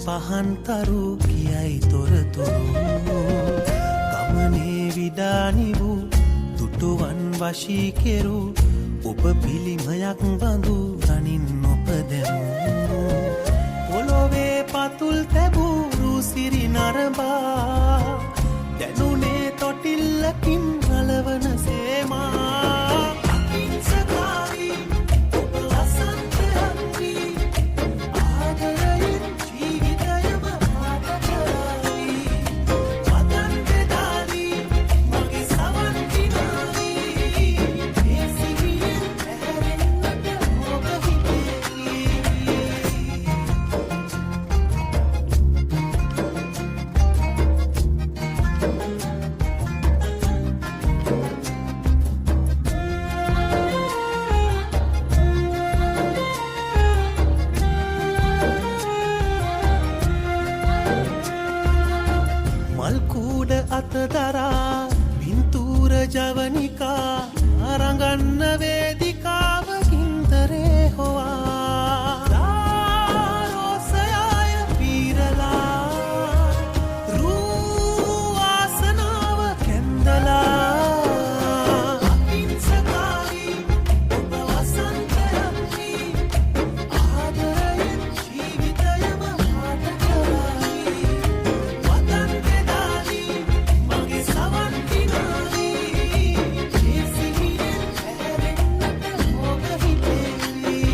පහන්තරු කියයි තොරතුරු ගමනේ විඩානි වූ දුටුවන් වශී කෙරු ඔබ පිළිමයක් බඳු රනින් නොපදැමු පොළොවේ පතුල් තැබූ රුසිරි නරඹා දැනුනේ තොටිල්ලකින් නලවන සේමා අහිංසකාරී ඔබ වසන්තයන්වි ආදරයෙන් ජීවිතයම පාට කරයි වදන් බෙදාලී මගේ සවන් කිනාලී මේ සිහියෙන් ඇහැරෙන්නට ඔබ හිතෙලී මල්කූඩ අතදරා පින්තූර ජවනිකා අරගන්න වේදිකාව ගින්දරේ හොවා දාරෝසයාය පීරලා රූ ආසනාව කැන්දලා අහිංසකාරී ඔබ වසන්තයන්වි ආදරයෙන් ජීවිතයම පාට කරයි වදන් බෙදාලී මගේ සවන් කිනාලී මේ සිහියෙන් ඇහැරෙන්නට ඔබ හිතෙලී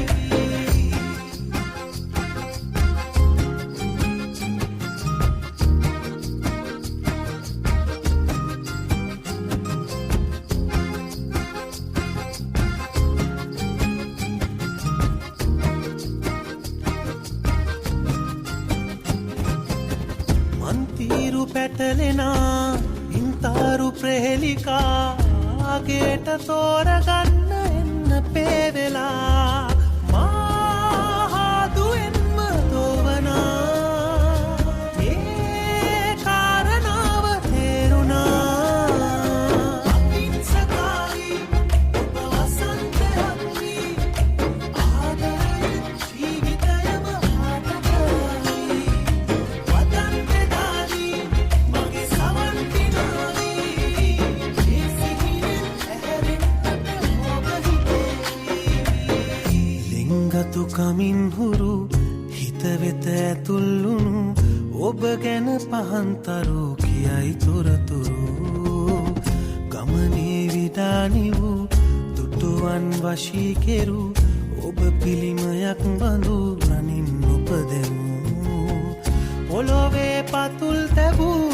මන්තිරු පැටලෙනා ඉන්තාරු ප්‍රහෙලිකා ආගේට තෝරගන්න එන්න පේවෙලා මාහාදුවෙන්ම තෝවනා ඒ කාරණාව තේරුණා අහිංසකාරී ඔබ වසන්තයන්වි ආදරයෙන් ජීවිතයම පාට කරයි වදන් බෙදාලී මගේ සවන් කිනාලී මේ සිහියෙන් ඇහැරෙන්නට ඔබ හිතෙලී ලිංගතු කමින් හුරු හිත වෙත ඇතුල්ලුණු ඔබ ගැන පහන්තරු කියයි තොරතුරු ගමනේ විඩානි වූ දුටුවන් වශී කෙරු ඔබ පිළිමයක් බඳු රනින් නොපදෙමු පොළොවේ පතුල් තැබූ